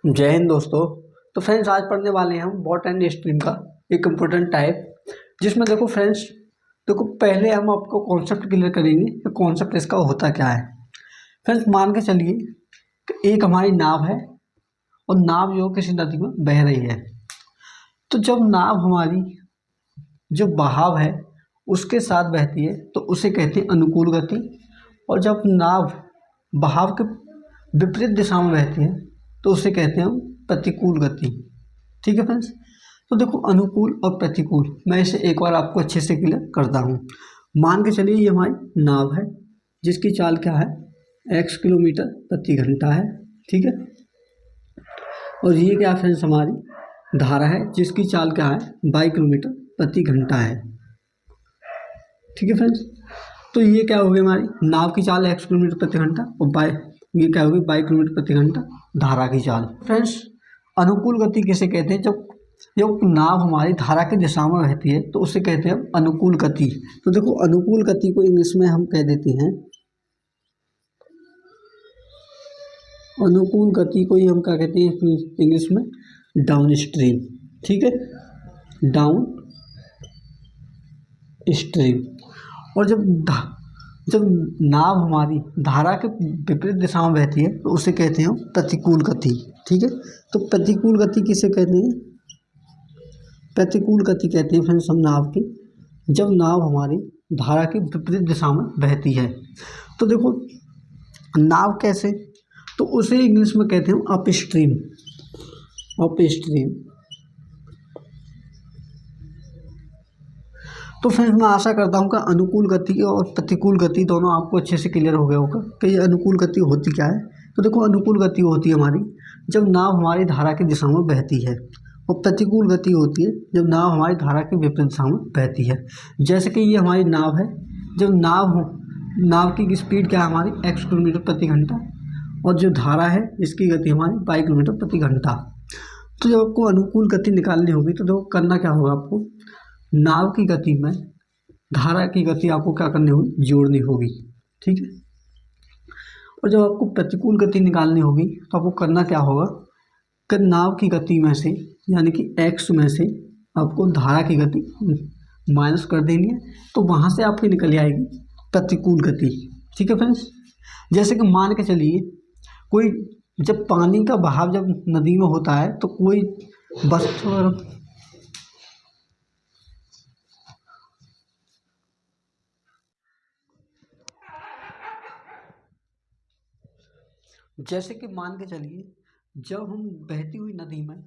जय हिंद दोस्तों। तो फ्रेंड्स, आज पढ़ने वाले हैं हम बॉट एंड स्ट्रीम का एक इम्पोर्टेंट टाइप, जिसमें देखो फ्रेंड्स, देखो पहले हम आपको कॉन्सेप्ट क्लियर करेंगे कि कॉन्सेप्ट इसका होता क्या है। फ्रेंड्स, मान के चलिए कि एक हमारी नाव है और नाव जो किसी नदी में बह रही है। तो जब नाव हमारी जो बहाव है उसके साथ बहती है तो उसे कहते हैं अनुकूल गति, और जब नाव बहाव के विपरीत दिशा में बहती है तो उसे कहते हैं हम प्रतिकूल गति। ठीक है फ्रेंड्स। तो देखो, अनुकूल और प्रतिकूल मैं इसे एक बार आपको अच्छे से क्लियर करता हूँ। मान के चलिए ये हमारी नाव है जिसकी चाल क्या है, x किलोमीटर प्रति घंटा है। ठीक है। और ये क्या फ्रेंड्स, हमारी धारा है जिसकी चाल क्या है, y किलोमीटर प्रति घंटा है। ठीक है फ्रेंड्स। तो ये क्या होगी, हमारी नाव की चाल x किलोमीटर प्रति घंटा, और ये क्या होगी, y किलोमीटर प्रति घंटा धारा की चाल। फ्रेंड्स, अनुकूल गति किसे कहते हैं, जब नाव हमारी धारा की दिशा में बहती है तो उसे कहते हैं अनुकूल गति। तो देखो, अनुकूल गति को इंग्लिश में हम कह देते हैं, अनुकूल गति को ही हम क्या कहते हैं इंग्लिश में, डाउन स्ट्रीम। ठीक है, डाउन स्ट्रीम। और जब नाव हमारी धारा के विपरीत दिशा में बहती है तो उसे कहते हैं प्रतिकूल गति। ठीक है। तो प्रतिकूल गति किसे कहते हैं, प्रतिकूल गति कहते हैं फ्रेंड्स हम नाव की, जब नाव हमारी धारा के विपरीत दिशा में बहती है। तो देखो, नाव कैसे, तो उसे इंग्लिश में कहते हैं अप स्ट्रीम, अप स्ट्रीम। तो फ्रेंड्स, मैं आशा करता हूँ कि अनुकूल गति और प्रतिकूल गति दोनों आपको अच्छे से क्लियर हो गया होगा कि ये अनुकूल गति होती क्या है। तो देखो, अनुकूल गति होती है हमारी जब नाव हमारी धारा की दिशा में बहती है, और प्रतिकूल गति होती है जब नाव हमारी धारा के विपरीत दिशा में बहती है। जैसे कि ये हमारी नाव है, जब नाव की स्पीड क्या है हमारी, x किलोमीटर प्रति घंटा, और जो धारा है इसकी गति हमारी y किलोमीटर प्रति घंटा। तो जब आपको अनुकूल गति निकालनी होगी तो देखो करना क्या होगा, आपको नाव की गति में धारा की गति आपको क्या करनी होगी, जोड़नी होगी। ठीक है। और जब आपको प्रतिकूल गति निकालनी होगी तो आपको करना क्या होगा कि नाव की गति में से, यानी कि x में से आपको धारा की गति माइनस कर देनी है, तो वहाँ से आपकी निकल आएगी प्रतिकूल गति। ठीक है फ्रेंड्स। जैसे कि मान के चलिए, कोई जब पानी का बहाव जब नदी में होता है तो कोई वस्तु, जैसे कि मान के चलिए, जब हम बहती हुई नदी में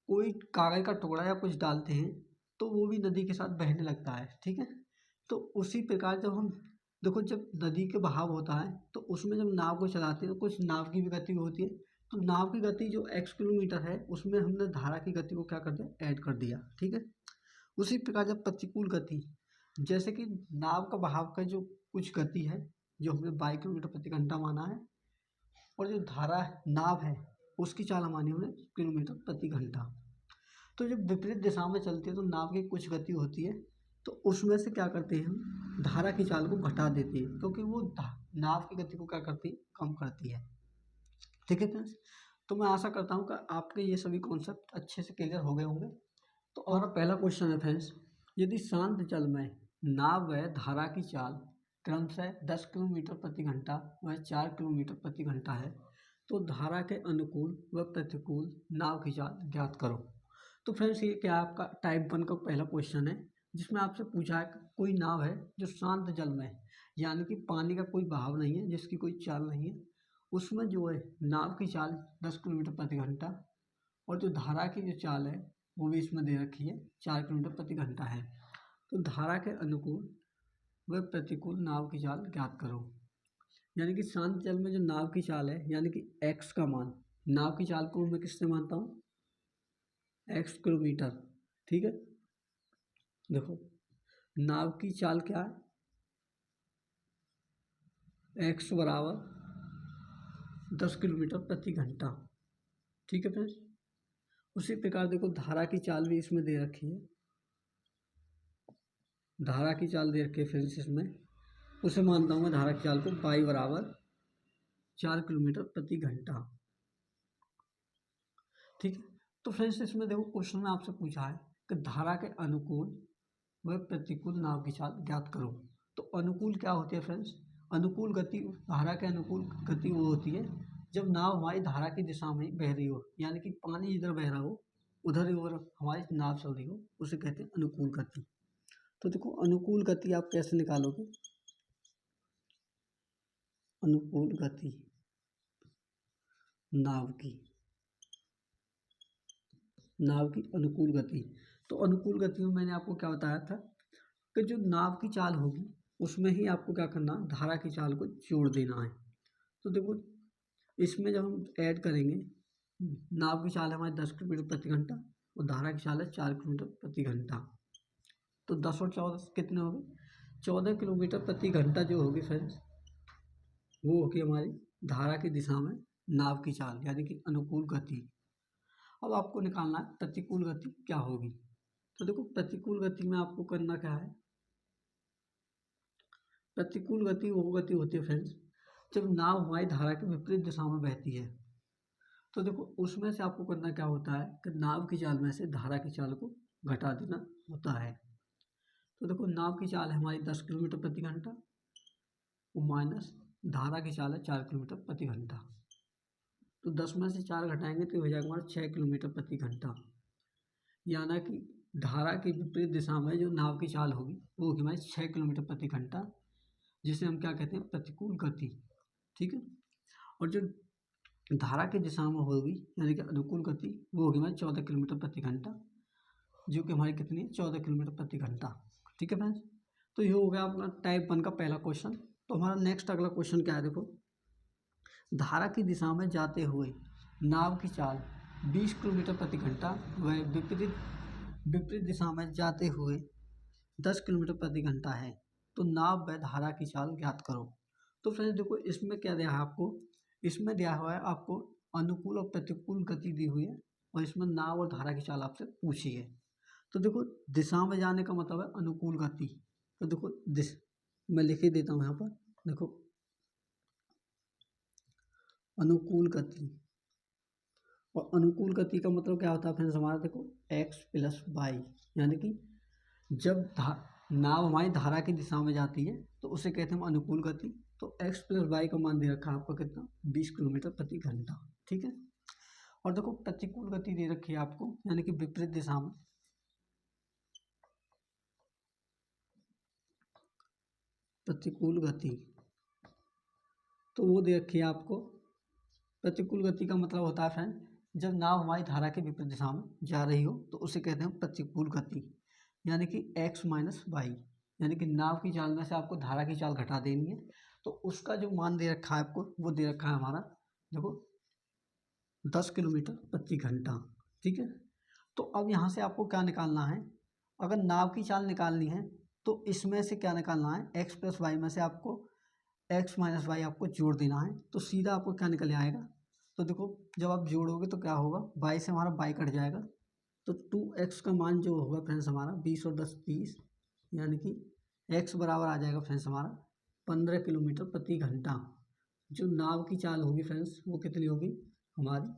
कोई कागज का टुकड़ा या कुछ डालते हैं तो वो भी नदी के साथ बहने लगता है। ठीक है। तो उसी प्रकार जब हम देखो, जब नदी के बहाव होता है तो उसमें जब नाव को चलाते हैं तो कुछ नाव की भी गति होती है। तो नाव की गति जो x किलोमीटर है उसमें हमने धारा की गति को क्या कर दिया, ऐड कर दिया। ठीक है। उसी प्रकार जब प्रतिकूल गति, जैसे कि नाव का बहाव का जो कुछ गति है जो हमने 22 किलोमीटर प्रति घंटा माना है, और जो धारा नाव है उसकी चाल मानी हमने किलोमीटर प्रति घंटा। तो जब विपरीत दिशा में चलती है तो नाव की कुछ गति होती है, तो उसमें से क्या करते हैं हम, धारा की चाल को घटा देते हैं, क्योंकि वो नाव की गति को क्या करती है, कम करती है। ठीक है फ्रेंड्स। तो मैं आशा करता हूँ कि आपके ये सभी कॉन्सेप्ट अच्छे से क्लियर हो गए होंगे। तो और पहला क्वेश्चन है फ्रेंड्स, यदि शांत जल में नाव व धारा की चाल क्रमशः 10 किलोमीटर प्रति घंटा व 4 किलोमीटर प्रति घंटा है, तो धारा के अनुकूल व प्रतिकूल नाव की चाल ज्ञात करो। तो फ्रेंड्स, ये क्या आपका टाइप 1 का पहला क्वेश्चन है, जिसमें आपसे पूछा है कोई नाव है जो शांत जल में है, यानी कि पानी का कोई बहाव नहीं है, जिसकी कोई चाल नहीं है, उसमें जो है नाव की चाल 10 किलोमीटर प्रति घंटा, और जो धारा की जो चाल है वो भी इसमें दे रखी है, 4 किलोमीटर प्रति घंटा है। तो धारा के अनुकूल व प्रतिकूल नाव की चाल ज्ञात करो। यानी कि शांत जल में जो नाव की चाल है, यानी कि x का मान, नाव की चाल को मैं किससे मानता हूँ, x किलोमीटर। ठीक है। देखो, नाव की चाल क्या है, x बराबर 10 किलोमीटर प्रति घंटा। ठीक है फ्रेंड्स। उसी प्रकार देखो, धारा की चाल भी इसमें दे रखी है, धारा की चाल दे रखी है फ्रेंड्स इसमें, उसे मानता हूँ मैं धारा की चाल को y बराबर 4 किलोमीटर प्रति घंटा। ठीक है। तो फ्रेंड्स इसमें देखो क्वेश्चन में आपसे पूछा है कि धारा के अनुकूल व प्रतिकूल नाव की चाल ज्ञात करो। तो अनुकूल क्या होती है फ्रेंड्स? अनुकूल गति, धारा के अनुकूल गति वो होती है जब नाव हमारी धारा की दिशा में बह रही हो, यानी कि पानी इधर बह रहा हो उधर हमारी नाव चल रही हो, उसे कहते हैं अनुकूल गति। तो देखो अनुकूल गति आप कैसे निकालोगे? अनुकूल गति नाव की अनुकूल गति। तो अनुकूल गति में मैंने आपको क्या बताया था कि जो नाव की चाल होगी उसमें ही आपको क्या करना, धारा की चाल को जोड़ देना है। तो देखो इसमें जब हम ऐड करेंगे, नाव की चाल है हमारी 10 किलोमीटर प्रति घंटा और धारा की चाल है 4 किलोमीटर प्रति घंटा। तो 10 और 14 कितने हो गए? 14 किलोमीटर प्रति घंटा जो होगी फ्रेंड्स वो होगी हमारी धारा की दिशा में नाव की चाल, यानी कि अनुकूल गति। अब आपको निकालना है प्रतिकूल गति क्या होगी। तो देखो प्रतिकूल गति में आपको करना क्या है, प्रतिकूल गति वो गति होती है फ्रेंड्स जब नाव हमारी धारा के विपरीत दिशा में बहती है। तो देखो उसमें से आपको करना क्या होता है कि नाव की चाल में से धारा की चाल को घटा देना होता है। तो देखो नाव की चाल है हमारी 10 किलोमीटर प्रति घंटा और माइनस धारा की चाल है 4 किलोमीटर प्रति घंटा। तो 10 में से 4 घटाएंगे तो हो जाएगा हमारा 6 किलोमीटर प्रति घंटा, यानी कि धारा की विपरीत दिशा में जो नाव की चाल होगी वो होगी हमारी 6 किलोमीटर प्रति घंटा, जिसे हम क्या कहते हैं प्रतिकूल गति। ठीक है। और जो धारा की दिशा में होगी यानी कि अनुकूल गति वो होगी हमारी 14 किलोमीटर प्रति घंटा, जो कि हमारी कितनी है 14 किलोमीटर प्रति घंटा। ठीक है फ्रेंड्स। तो ये हो गया अपना टाइप 1 का पहला क्वेश्चन। तो हमारा नेक्स्ट अगला क्वेश्चन क्या है, देखो धारा की दिशा में जाते हुए नाव की चाल 20 किलोमीटर प्रति घंटा व विपरीत दिशा में जाते हुए 10 किलोमीटर प्रति घंटा है, तो नाव व धारा की चाल ज्ञात करो। तो फ्रेंड्स देखो इसमें क्या दिया है आपको, इसमें दिया हुआ है आपको अनुकूल और प्रतिकूल गति दी हुई है और इसमें नाव और धारा की चाल आपसे पूछी है। तो देखो दिशा में जाने का मतलब है अनुकूल गति। तो देखो मैं लिख ही देता हूँ यहाँ पर, देखो अनुकूल गति, और अनुकूल गति का मतलब क्या होता है फ्रेंड्स हमारा, देखो x प्लस वाई, यानी कि जब नाव हमारी धारा की दिशा में जाती है तो उसे कहते हैं हम अनुकूल गति। तो x प्लस वाई का मान दे रखा है आपका कितना, 20 किलोमीटर प्रति घंटा। ठीक है। और देखो प्रतिकूल गति दे रखी है आपको, यानी कि विपरीत दिशा में, प्रतिकूल गति तो वो दे रखी है आपको। प्रतिकूल गति का मतलब होता है फ्रेंड जब नाव हमारी धारा के विपरीत दिशा में जा रही हो तो उसे कहते हैं प्रतिकूल गति, यानी कि x माइनस वाई, यानी कि नाव की चाल में से आपको धारा की चाल घटा देनी है। तो उसका जो मान दे रखा है आपको वो दे रखा है हमारा, देखो 10 किलोमीटर प्रति घंटा। ठीक है। तो अब यहाँ से आपको क्या निकालना है, अगर नाव की चाल निकालनी है तो इसमें से क्या निकालना है, x प्लस वाई में से आपको x माइनस वाई आपको जोड़ देना है। तो सीधा आपको क्या निकल आएगा, तो देखो जब आप जोड़ोगे तो क्या होगा, y से हमारा y कट जाएगा। तो 2x का मान जो होगा फ्रेंड्स हमारा 20 और 10 30, यानी कि x बराबर आ जाएगा फ्रेंड्स हमारा 15 किलोमीटर प्रति घंटा। जो नाव की चाल होगी फ्रेंड्स वो कितनी होगी हमारी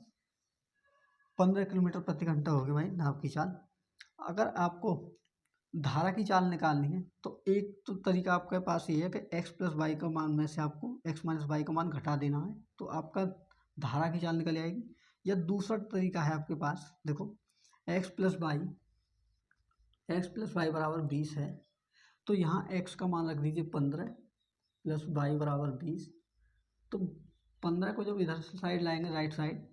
15 किलोमीटर प्रति घंटा होगी भाई नाव की चाल। अगर आपको धारा की चाल निकालनी है तो एक तो तरीका आपके पास ये है कि x प्लस वाई का मान में से आपको x माइनस वाई का मान घटा देना है, तो आपका धारा की चाल निकल आएगी। या दूसरा तरीका है आपके पास, देखो x प्लस वाई बराबर 20 है, तो यहाँ x का मान रख दीजिए 15 प्लस वाई बराबर 20। तो 15 को जब इधर से साइड लाएंगे राइट साइड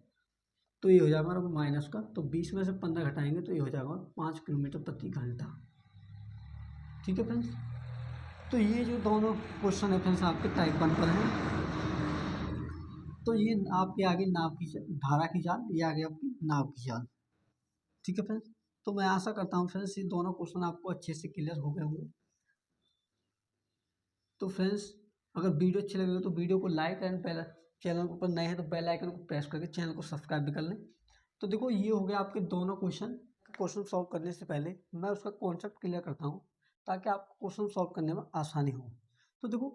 तो ये हो जाएगा हमारा माइनस का, तो 20 में से 15 घटाएंगे तो ये हो जाएगा 5 किलोमीटर प्रति घंटा। ठीक है फ्रेंड्स। तो ये जो दोनों क्वेश्चन है फ्रेंड्स आपके टाइप 1 पर हैं। तो ये आपके आगे नाव की धारा की चाल, ये आगे आपकी नाव की चाल। ठीक है फ्रेंड्स। तो मैं आशा करता हूँ फ्रेंड्स ये दोनों क्वेश्चन आपको अच्छे से क्लियर हो गए होंगे। तो फ्रेंड्स अगर वीडियो अच्छी लगे तो वीडियो को लाइक एंड पहले चैनल पर नए हैं तो बेल आइकन को प्रेस करके चैनल को सब्सक्राइब भी कर लें। तो देखो ये हो गया आपके दोनों क्वेश्चन सॉल्व करने से पहले मैं उसका कॉन्सेप्ट क्लियर करता हूँ ताकि आपको क्वेश्चन सॉल्व करने में आसानी हो। तो देखो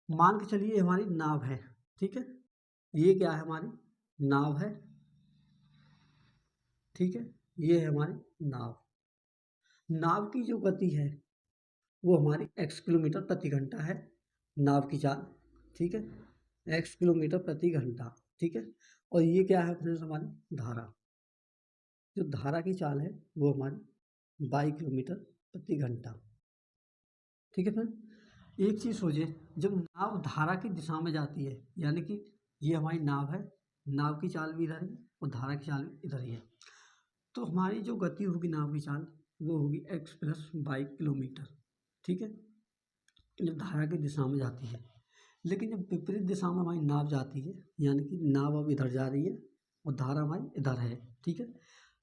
मान के चलिए हमारी नाव है, ठीक है, ये क्या है हमारी नाव है ठीक है। ये है हमारी नाव। नाव की जो गति है वो हमारी x किलोमीटर प्रति घंटा है, नाव की चाल, ठीक है, x किलोमीटर प्रति घंटा, ठीक है। और ये क्या है फ्रेंड्स, हमारी धारा। जो धारा की चाल है वो हमारी 22 किलोमीटर प्रति घंटा, ठीक है फ्रेंड। एक चीज़ सोचिए, जब नाव धारा की दिशा में जाती है, यानी कि ये हमारी नाव है, नाव की चाल भी इधर है और धारा की चाल भी इधर ही है, तो हमारी जो गति होगी नाव की चाल वो होगी x प्लस 22 किलोमीटर, ठीक है, जब धारा की दिशा में जाती है। लेकिन जब विपरीत दिशा में हमारी नाव जाती है, यानी कि नाव अब इधर जा रही है और धारा हमारी इधर है, ठीक है,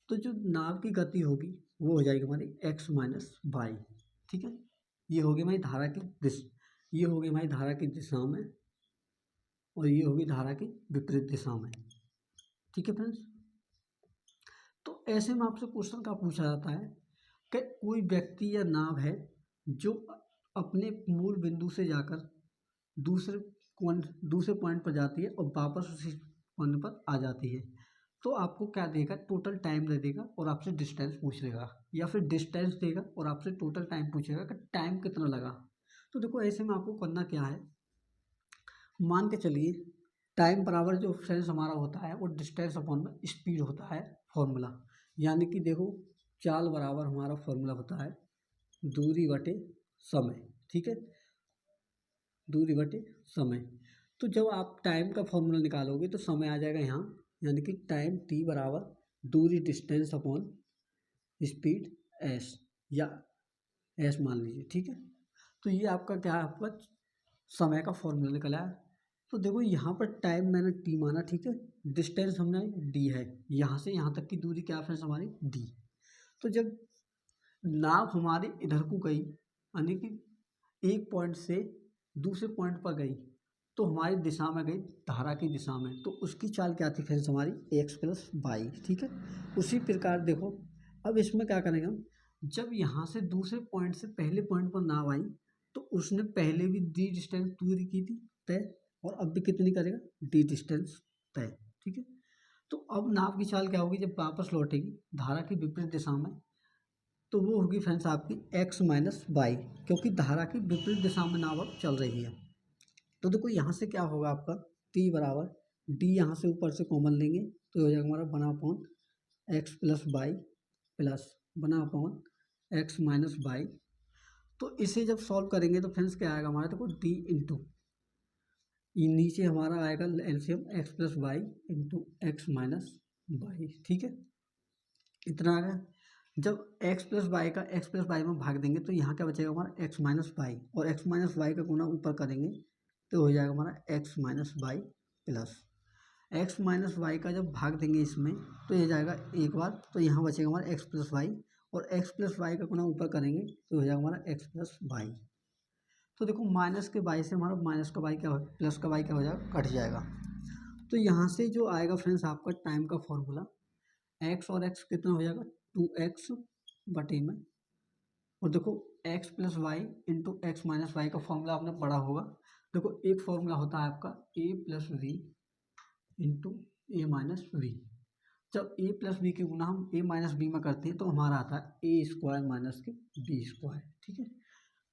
तो जो नाव की गति होगी वो हो जाएगी हमारी x माइनस 22, ठीक है। ये होगी हमारी धारा की दिशा, ये होगी हमारी धारा की दिशा में और ये होगी धारा की विपरीत दिशा में, ठीक है फ्रेंड्स। तो ऐसे में आपसे क्वेश्चन क्या पूछा जाता है कि कोई व्यक्ति या नाव है जो अपने मूल बिंदु से जाकर दूसरे पॉइंट पर जाती है और वापस उसी पॉइंट पर आ जाती है, तो आपको क्या देगा, टोटल टाइम दे देगा और आपसे डिस्टेंस पूछ लेगा, या फिर डिस्टेंस देगा और आपसे टोटल टाइम पूछेगा कि टाइम कितना लगा। तो देखो ऐसे में आपको करना क्या है, मान के चलिए टाइम बराबर जो फ्रेंड्स हमारा होता है वो डिस्टेंस अपॉन स्पीड होता है फॉर्मूला, यानी कि देखो चाल बराबर हमारा फॉर्मूला होता है दूरी बटे समय, ठीक है, दूरी बटे समय। तो जब आप टाइम का फॉर्मूला निकालोगे तो समय आ जाएगा यहाँ, यानी कि टाइम t बराबर दूरी डिस्टेंस अपॉन स्पीड s, या s मान लीजिए, ठीक है। तो ये आपका क्या है, आपका समय का फॉर्मूला निकला है। तो देखो यहाँ पर टाइम मैंने t माना, ठीक है, डिस्टेंस हमने d है, यहाँ से यहाँ तक की दूरी क्या फ्रेंड्स हमारी d। तो जब नाव हमारी इधर को गई, यानी कि एक पॉइंट से दूसरे पॉइंट पर गई, तो हमारी दिशा में गई धारा की दिशा में, तो उसकी चाल क्या थी फ्रेंड्स हमारी x प्लस 22, ठीक है। उसी प्रकार देखो अब इसमें क्या करेंगे हम, जब यहाँ से दूसरे पॉइंट से पहले पॉइंट पर नाव आई तो उसने पहले भी डी डिस्टेंस दूरी की थी तय, और अब भी कितनी करेगा, डी डिस्टेंस तय, ठीक है। तो अब नाव की चाल क्या होगी, जब वापस लौटेगी धारा की विपरीत दिशा में, तो वो होगी फ्रेंड्स आपकी x माइनस 22, क्योंकि धारा की विपरीत दिशा में नाव अब चल रही है। तो देखो यहाँ से क्या होगा आपका t बराबर d, यहाँ से ऊपर से कॉमन लेंगे तो हो जाएगा हमारा बना अपॉन x प्लस 22 प्लस बना अपॉन x माइनस 22। तो इसे जब सॉल्व करेंगे तो फ्रेंड्स क्या आएगा हमारा, देखो d इंटू नीचे हमारा आएगा LCM x plus 22 into x minus 22, ठीक है, इतना आ गया। जब x प्लस 22 का x प्लस 22 में भाग देंगे तो यहाँ क्या बचेगा हमारा x माइनस 22, और x माइनस 22 का गुना ऊपर करेंगे तो हो जाएगा हमारा x minus 22 plus x minus 22 का जब भाग देंगे इसमें तो ये जाएगा एक बार, तो यहाँ बचेगा हमारा x प्लस 22, और x प्लस 22 का गुना ऊपर करेंगे तो हो जाएगा हमारा x प्लस 22। तो देखो माइनस के 22 से हमारा माइनस का 22 क्या हो, प्लस का 22 क्या हो जाएगा, कट जाएगा। तो यहाँ से जो आएगा फ्रेंड्स आपका टाइम का फॉर्मूला, x और x कितना हो जाएगा 2x बटे में, और देखो x plus y into x minus y का फॉर्मूला आपने पढ़ा होगा। देखो एक फॉर्मूला होता है आपका a plus b into a minus b. जब a प्लस बी की गुना हम a माइनस बी में करते हैं तो हमारा आता है a स्क्वायर माइनस के बी स्क्वायर, ठीक है।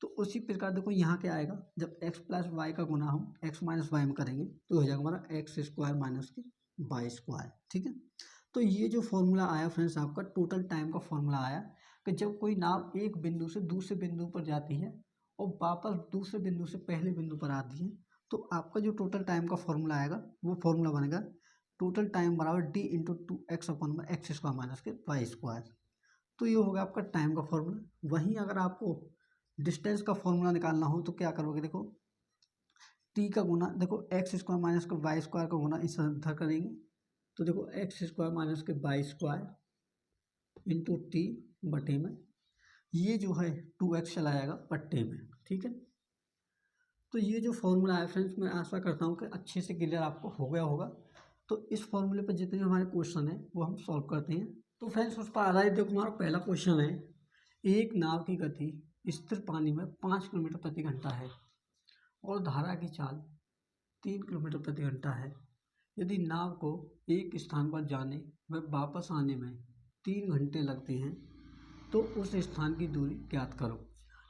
तो उसी प्रकार देखो यहाँ क्या आएगा, जब x प्लस वाई का गुना हम x माइनस वाई में करेंगे तो हो जाएगा हमारा एक्स स्क्वायर माइनस के वाई स्क्वायर, ठीक है। तो ये जो फॉर्मूला आया फ्रेंड्स आपका टोटल टाइम का फॉर्मूला आया कि जब कोई नाव एक बिंदु से दूसरे बिंदु पर जाती है और वापस दूसरे बिंदु से पहले बिंदु पर आती है, तो आपका जो टोटल टाइम का फॉर्मूला आएगा वो फॉर्मूला बनेगा टोटल टाइम बराबर डी इंटू 2x अपॉन में एक्स स्क्वायर माइनस के वाई स्क्वायर। तो ये होगा आपका टाइम का फॉर्मूला। वहीं अगर आपको डिस्टेंस का फॉर्मूला निकालना हो तो क्या करोगे, देखो टी का गुना, देखो एक्स स्क्वायर माइनस के वाई स्क्वायर का गुना इस तरह करेंगे, तो देखो एक्स स्क्वायर माइनस के वाई स्क्वायर इंटू टी बटे में, ये जो है 2x चला जाएगा बट्टे में, ठीक है। तो ये जो फॉर्मूला है फ्रेंड्स, मैं आशा करता हूँ कि अच्छे से क्लियर आपको हो गया होगा। तो इस फॉर्मूले पर जितने हमारे क्वेश्चन हैं वो हम सॉल्व करते हैं। तो फ्रेंड्स उस पर आधारित देखो हमारा पहला क्वेश्चन है, एक नाव की गति स्थिर पानी में 5 किलोमीटर प्रति घंटा है और धारा की चाल 3 किलोमीटर प्रति घंटा है। यदि नाव को एक स्थान पर जाने व वापस आने में 3 घंटे लगते हैं तो उस स्थान की दूरी ज्ञात करो।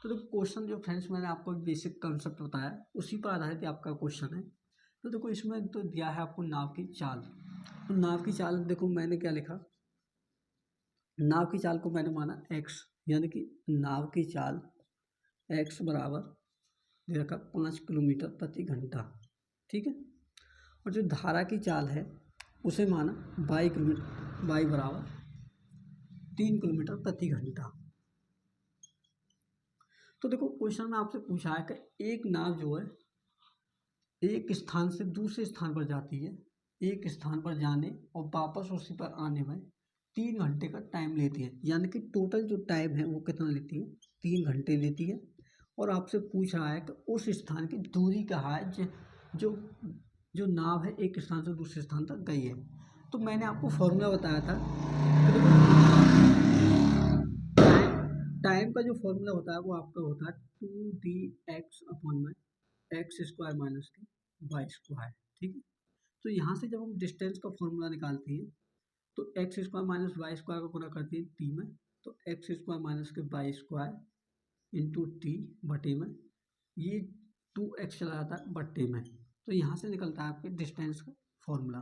तो देखो क्वेश्चन जो फ्रेंड्स मैंने आपको बेसिक कंसेप्ट बताया उसी पर आधारित आपका क्वेश्चन है। तो देखो इसमें तो दिया है आपको नाव की चाल। तो नाव की चाल देखो मैंने क्या लिखा, नाव की चाल को मैंने माना x, यानी कि नाव की चाल x बराबर दे रखा 5 किलोमीटर प्रति घंटा, ठीक है। और जो धारा की चाल है उसे माना y बराबर 3 किलोमीटर प्रति घंटा। तो देखो क्वेश्चन में आपसे पूछा है कि एक नाव जो है एक स्थान से दूसरे स्थान पर जाती है, एक स्थान पर जाने और वापस उसी पर आने में 3 घंटे का टाइम लेती है, यानी कि टोटल जो टाइम है वो कितना लेती है, 3 घंटे लेती है। और आपसे पूछ रहा है कि उस स्थान की दूरी कहाँ है जो जो नाव है एक स्थान से दूसरे स्थान तक गई है। तो मैंने आपको फॉर्मूला बताया था, टाइम का जो फॉर्मूला होता है वो आपका होता है 2dx/x² माइनस के y², ठीक है। तो यहाँ से जब हम डिस्टेंस का फॉर्मूला निकालते हैं तो x² माइनस y² का गुणा करते हैं t में, तो x² माइनस के y² इंटू टी बटे में, ये 2x चला जाता है बटे में, तो यहाँ से निकलता है आपके डिस्टेंस का फॉर्मूला।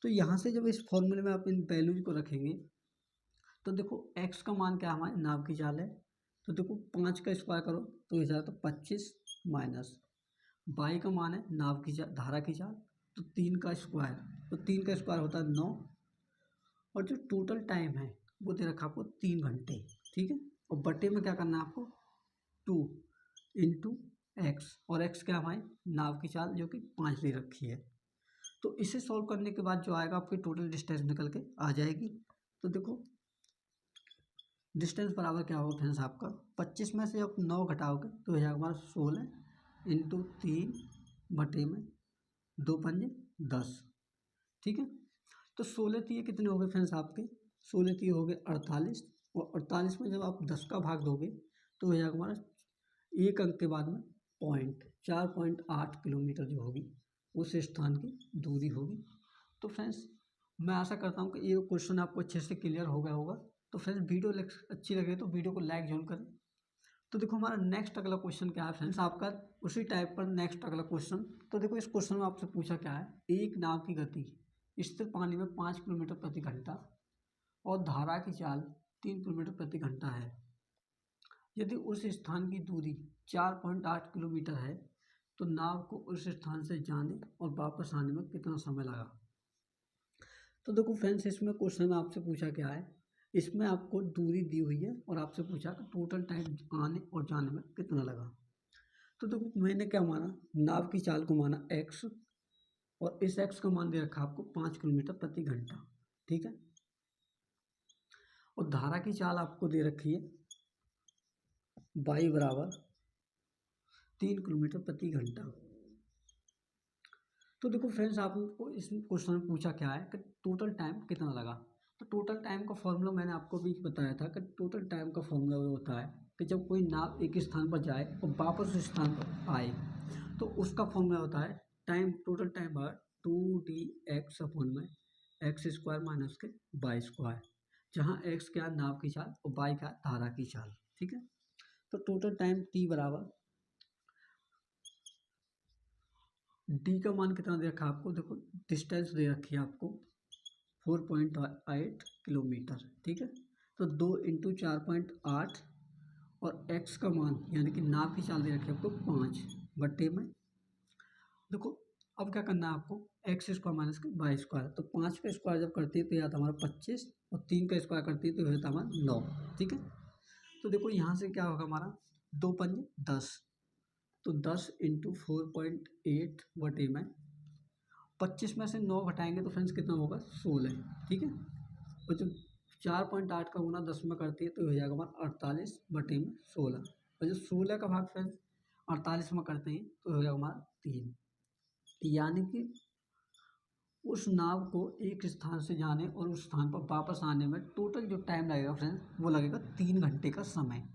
तो यहाँ से जब इस फॉर्मूले में आप इन वैल्यूज को रखेंगे तो देखो x का मान क्या हमारे नाव की चाल है, तो देखो 5 का स्क्वायर करो तो इस तो 25 माइनस y का मान है नाव की चाल धारा की चाल, तो 3 का स्क्वायर, तो 3 का स्क्वायर होता है 9, और जो टोटल टाइम है वो दे रखा आपको 3 घंटे, ठीक है। और बटे में क्या करना है आपको 2 इंटू एक्स, और x क्या हमारी नाव की चाल जो कि 5 दे रखी है। तो इसे सॉल्व करने के बाद जो आएगा आपकी टोटल डिस्टेंस निकल के आ जाएगी। तो देखो डिस्टेंस बराबर क्या होगा फ्रेंड्स आपका 25 में से आप 9 घटाओगे तो हो जाएगा हमारा 16 इंटू 3 बटे में 2 पंजे 10, ठीक है। तो 16 तीय कितने हो गए फ्रेंड्स आपके, 16 तीय हो गए 48, और 48 में जब आप 10 का भाग दोगे तो हो जाएगा हमारा एक अंक के बाद में 4.8 किलोमीटर जो होगी उस स्थान की दूरी होगी। तो फ्रेंड्स मैं आशा करता हूँ कि ये क्वेश्चन आपको अच्छे से क्लियर हो गया होगा। तो फ्रेंड्स वीडियो अच्छी लगे तो वीडियो को लाइक जरूर करें। तो देखो हमारा नेक्स्ट अगला क्वेश्चन क्या है फ्रेंड्स आपका, उसी टाइप पर नेक्स्ट अगला क्वेश्चन। तो देखो इस क्वेश्चन में आपसे पूछा क्या है, एक नाव की गति स्थिर पानी में 5 किलोमीटर प्रति घंटा और धारा की चाल 3 किलोमीटर प्रति घंटा है। यदि उस स्थान की दूरी 4.8 किलोमीटर है तो नाव को उस स्थान से जाने और वापस आने में कितना समय लगा। तो देखो फ्रेंड्स इसमें क्वेश्चन में आपसे पूछा क्या है, इसमें आपको दूरी दी हुई है और आपसे पूछा कि टोटल टाइम आने और जाने में कितना लगा। तो देखो मैंने क्या माना, नाव की चाल को माना x, और इस x का मान दे रखा आपको 5 किलोमीटर प्रति घंटा, ठीक है। और धारा की चाल आपको दे रखी है y बराबर 3 किलोमीटर प्रति घंटा। तो देखो फ्रेंड्स आपको इस क्वेश्चन में पूछा क्या है कि टोटल टाइम कितना लगा। तो टोटल टाइम का फॉर्मूला मैंने आपको भी बताया था कि टोटल टाइम का फॉर्मूला वो होता है कि जब कोई नाव एक स्थान पर जाए और वापस उस स्थान पर आए तो उसका फॉर्मूला होता है टाइम, टोटल टाइम बार 2dx/x² माइनस के y², जहाँ x क्या नाव की चाल और y क्या धारा की चाल, ठीक है। तो टोटल टाइम t बराबर डी का मान कितना दे रखा है आपको, देखो डिस्टेंस दे रखी है आपको 4.8 किलोमीटर, ठीक है। तो 2 इंटू 4.8 और x का मान यानी कि नाव की चाल दे रखी है आपको 5 बट्टे में, देखो अब क्या करना है आपको x² माइनस के y², तो 5 का स्क्वायर जब करती है तो यह था हमारा 25, और 3 का स्क्वायर करती है तो यह था हमारा 9, ठीक है। तो देखो यहाँ से क्या होगा हमारा 2 पंजे 10, तो 10 इंटू 4.8 बटे में 25 में से 9 घटाएंगे तो फ्रेंड्स कितना होगा 16, ठीक है। और जब 4.8 का गुना 10 में करती है तो हो जाएगा हमारा 48 बटे में 16, और जब 16 का भाग फ्रेंड्स 48 में करते हैं तो हो जाएगा हमारा 3, यानी कि उस नाव को एक स्थान से जाने और उस स्थान पर वापस आने में टोटल जो टाइम लगेगा फ्रेंड्स वो लगेगा 3 घंटे का समय।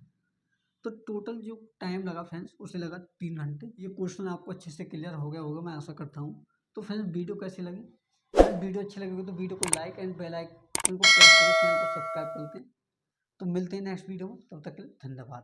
तो टोटल जो टाइम लगा फ्रेंड्स उसे लगा 3 घंटे। ये क्वेश्चन आपको अच्छे से क्लियर हो गया होगा मैं आशा करता हूँ। तो फ्रेंड्स वीडियो कैसी लगी अगर वीडियो अच्छी लगेगी तो वीडियो को लाइक एंड बेल आइकन को प्रेस करके चैनल को सब्सक्राइब करते हैं। तो मिलते हैं नेक्स्ट वीडियो में, तब तक के लिए धन्यवाद।